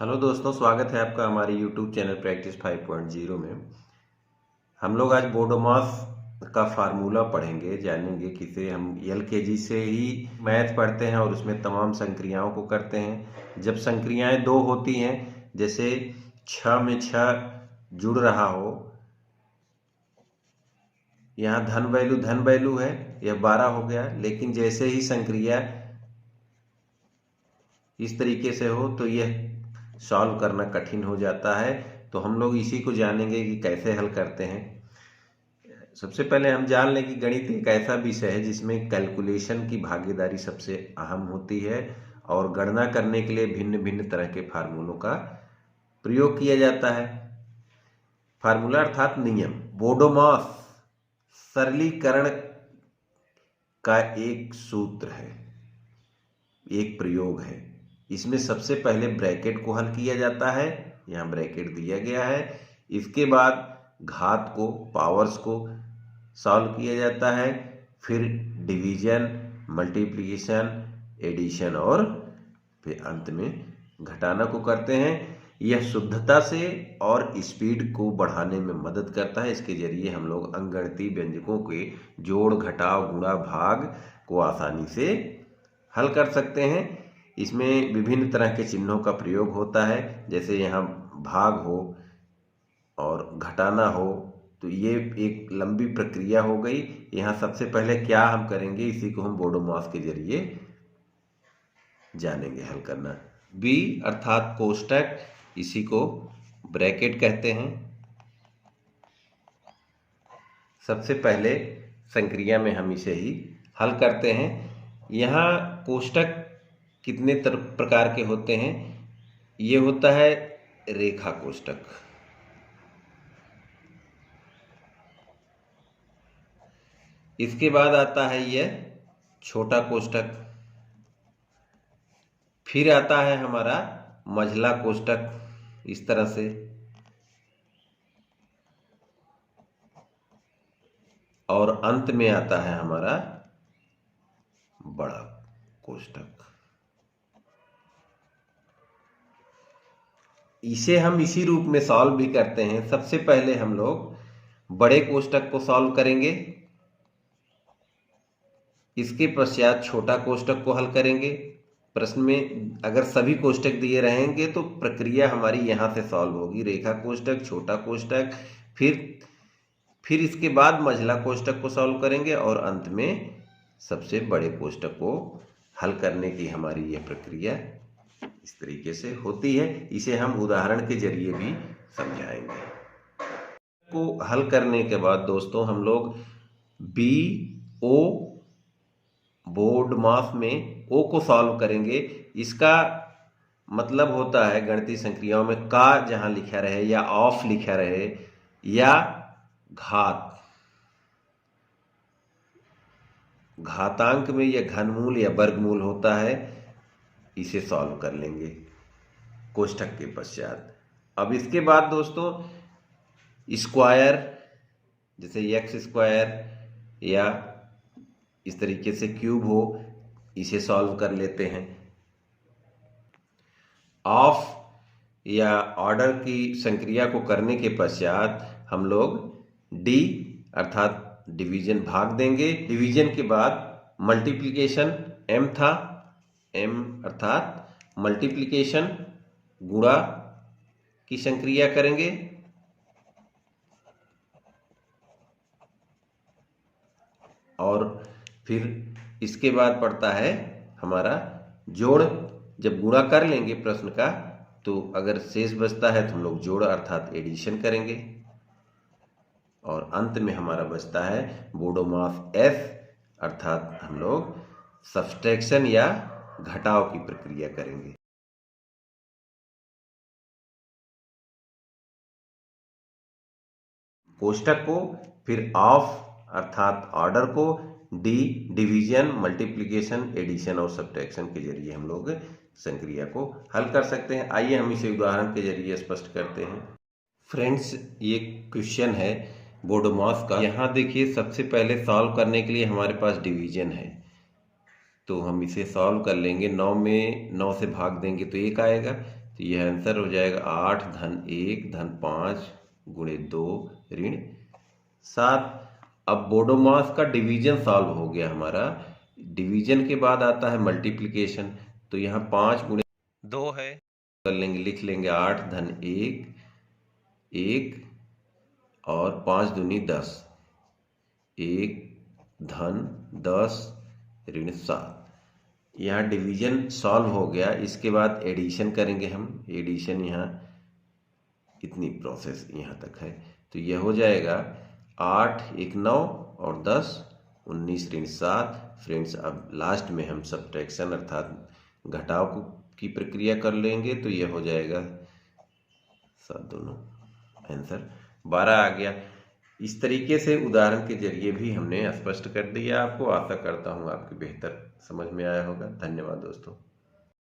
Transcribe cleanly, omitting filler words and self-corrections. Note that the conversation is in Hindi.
हेलो दोस्तों, स्वागत है आपका हमारे YouTube चैनल प्रैक्टिस 5.0 में। हम लोग आज बोडोमॉस का फार्मूला पढ़ेंगे, जानेंगे किसे हम एलकेजी से ही मैथ पढ़ते हैं और उसमें तमाम संक्रियाओं को करते हैं। जब संक्रियाएं दो होती हैं, जैसे 6 में 6 जुड़ रहा हो, यहाँ धन वैल्यू है, यह 12 हो गया। लेकिन जैसे ही संक्रिया इस तरीके से हो तो यह सॉल्व करना कठिन हो जाता है। तो हम लोग इसी को जानेंगे कि कैसे हल करते हैं। सबसे पहले हम जान लें कि गणित एक ऐसा विषय है जिसमें कैलकुलेशन की भागीदारी सबसे अहम होती है और गणना करने के लिए भिन्न भिन्न तरह के फार्मूलों का प्रयोग किया जाता है। फार्मूला अर्थात नियम। बोडोमॉस सरलीकरण का एक सूत्र है, एक प्रयोग है। इसमें सबसे पहले ब्रैकेट को हल किया जाता है, यहाँ ब्रैकेट दिया गया है। इसके बाद घात को, पावर्स को सॉल्व किया जाता है। फिर डिवीजन, मल्टीप्लिकेशन, एडिशन और फिर अंत में घटाना को करते हैं। यह शुद्धता से और स्पीड को बढ़ाने में मदद करता है। इसके जरिए हम लोग अंकगणितीय व्यंजकों के जोड़, घटाव, गुणा, भाग को आसानी से हल कर सकते हैं। इसमें विभिन्न तरह के चिन्हों का प्रयोग होता है, जैसे यहाँ भाग हो और घटाना हो, तो ये एक लंबी प्रक्रिया हो गई। यहाँ सबसे पहले क्या हम करेंगे, इसी को हम बोडोमॉस के जरिए जानेंगे हल करना। बी अर्थात कोष्टक, इसी को ब्रैकेट कहते हैं। सबसे पहले संक्रिया में हम इसे ही हल करते हैं। यहाँ कोष्टक कितने प्रकार के होते हैं? ये होता है रेखा कोष्टक, इसके बाद आता है यह छोटा कोष्टक, फिर आता है हमारा मझला कोष्टक इस तरह से, और अंत में आता है हमारा बड़ा कोष्टक। इसे हम इसी रूप में सॉल्व भी करते हैं। सबसे पहले हम लोग बड़े कोष्टक को सॉल्व करेंगे, इसके पश्चात छोटा कोष्टक को हल करेंगे। प्रश्न में अगर सभी कोष्टक दिए रहेंगे तो प्रक्रिया हमारी यहाँ से सॉल्व होगी। रेखा कोष्टक, छोटा कोष्टक, फिर इसके बाद मझला कोष्टक को सॉल्व करेंगे और अंत में सबसे बड़े कोष्टक को हल करने की हमारी यह प्रक्रिया इस तरीके से होती है। इसे हम उदाहरण के जरिए भी समझाएंगे। को हल करने के बाद दोस्तों हम लोग बी ओ बोडोमॉस में ओ को सॉल्व करेंगे। इसका मतलब होता है गणितीय संक्रियाओं में का जहां लिखा रहे या ऑफ लिखा रहे या घातांक में यह घनमूल या वर्गमूल होता है, इसे सॉल्व कर लेंगे कोष्टक के पश्चात। अब इसके बाद दोस्तों स्क्वायर, जैसे एक्स स्क्वायर या इस तरीके से क्यूब हो, इसे सॉल्व कर लेते हैं। ऑफ या ऑर्डर की संक्रिया को करने के पश्चात हम लोग डी अर्थात डिवीजन भाग देंगे। डिवीजन के बाद मल्टीप्लिकेशन, एम था, एम अर्थात मल्टीप्लिकेशन, गुणा की संक्रिया करेंगे और फिर इसके बाद पड़ता है हमारा जोड़। जब गुणा कर लेंगे प्रश्न का, तो अगर शेष बचता है तो हम लोग जोड़ अर्थात एडिशन करेंगे और अंत में हमारा बचता है बोडोमॉस एफ अर्थात हम लोग सब्सट्रैक्शन या घटाव की प्रक्रिया करेंगे। कोष्टक को, फिर ऑफ अर्थात ऑर्डर को, डी डिवीजन, मल्टीप्लिकेशन, एडिशन और सब्ट्रैक्शन के जरिए हम लोग संक्रिया को हल कर सकते हैं। आइए हम इसे उदाहरण के जरिए स्पष्ट करते हैं। फ्रेंड्स, ये क्वेश्चन है बोडोमॉस का। यहाँ देखिए, सबसे पहले सॉल्व करने के लिए हमारे पास डिवीजन है, तो हम इसे सॉल्व कर लेंगे। 9 में 9 से भाग देंगे तो 1 आएगा। तो यह आंसर हो जाएगा 8 धन 1 धन 5 गुणे 2 ऋण 7। अब बोडोमास का डिवीजन सॉल्व हो गया हमारा। डिवीजन के बाद आता है मल्टीप्लिकेशन, तो यहाँ 5 गुणे 2 है, कर लेंगे, लिख लेंगे 8 धन 1 1 और 5 दूनी 10, 1 धन 10 ऋण 7। यहाँ डिवीजन सॉल्व हो गया। इसके बाद एडिशन करेंगे हम। एडिशन यहाँ इतनी प्रोसेस यहाँ तक है, तो यह हो जाएगा 8 1 9 और 10 19 ऋण 7। फ्रेंड्स, अब लास्ट में हम सब्ट्रैक्शन अर्थात घटाव की प्रक्रिया कर लेंगे, तो यह हो जाएगा 7 दोनों, आंसर 12 आ गया। इस तरीके से उदाहरण के जरिए भी हमने स्पष्ट कर दिया आपको। आशा करता हूँ आपकी बेहतर समझ में आया होगा। धन्यवाद दोस्तों।